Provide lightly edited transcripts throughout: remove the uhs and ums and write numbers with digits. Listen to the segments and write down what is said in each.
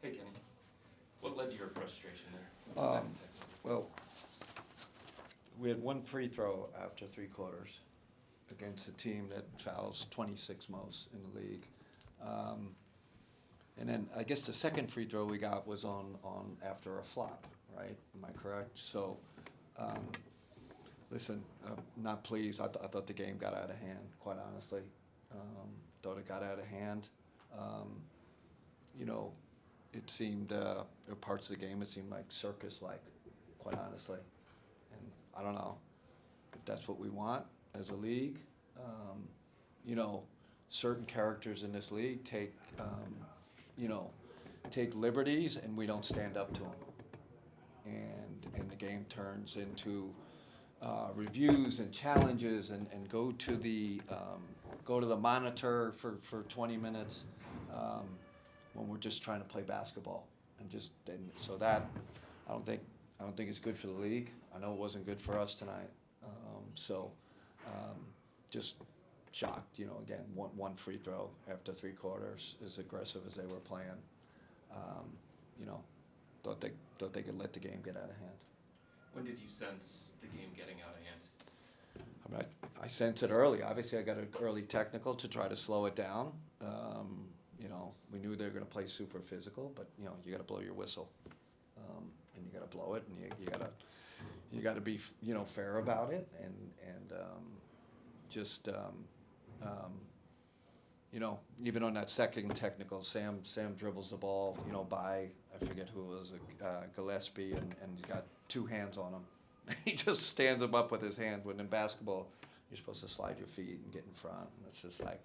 Hey, Kenny. What led to your frustration there? Well, we had one free throw after 3 quarters against a team that fouls 26 most in the league. And then I guess the second free throw we got was on after a flop, right? Am I correct? So, um, listen, I'm not pleased. I thought the game got out of hand, quite honestly. Thought it got out of hand. Um, you know, it seemed, parts of the game, it seemed like circus-like, quite honestly. And I don't know if that's what we want as a league. Um, you know, certain characters in this league you know, take liberties and we don't stand up to them. And the game turns into reviews and challenges and go to the monitor for 20 minutes when we're just trying to play basketball. And so that I don't think I don't think it's good for the league. I know it wasn't good for us tonight. So just shocked. Again, one free throw after 3 quarters, as aggressive as they were playing. Um, you know, thought they could let the game get out of hand. When did you sense the game getting out of hand? I mean, I sensed it early. Obviously, I got an early technical to try to slow it down. We knew they were going to play super physical, but you got to blow your whistle, and you got to blow it, and you got to be fair about it, and just even on that second technical, Sam dribbles the ball by, I forget who it was, Gillespie, and he's got two hands on him. He just stands him up with his hands. When in basketball, you're supposed to slide your feet and get in front. And it's just like,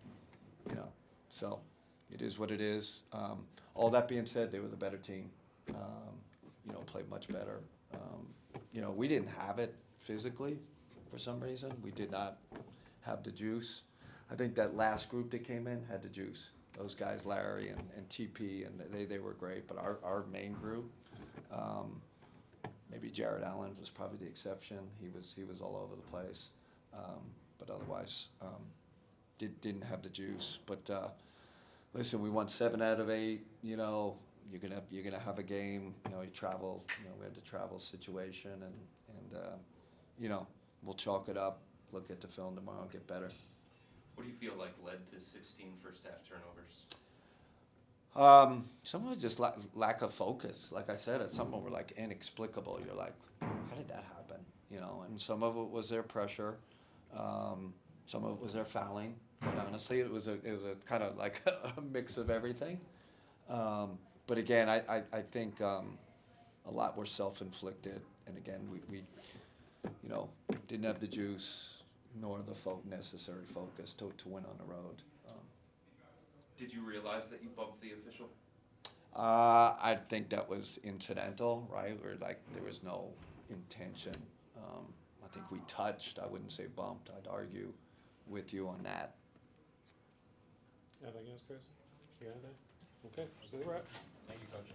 so it is what it is. All that being said, they were the better team. Played much better. We didn't have it physically for some reason. We did not have the juice. I think that last group that came in had the juice. Those guys, Larry and TP, and they were great. But our main group, maybe Jared Allen was probably the exception. He was all over the place. But otherwise, didn't have the juice. But listen, we won 7 out of 8. You're gonna have a game. You travel. We had the travel situation, and we'll chalk it up. Look at the film tomorrow and get better. What do you feel like led to 16 first half turnovers? Some of it just lack of focus. Like I said, some of them were like inexplicable. You're like, how did that happen? And some of it was their pressure. Some of it was their fouling. But honestly, it was a kind of like a mix of everything. But again, I think a lot were self-inflicted. And again, we didn't have the juice nor the necessary focus to win on the road. Did you realize that you bumped the official? I think that was incidental, right? Where like there was no intention. I think we touched. I wouldn't say bumped. I'd argue with you on that. Anything else, Chris? You got anything? Okay, so we're at. Thank you, Coach.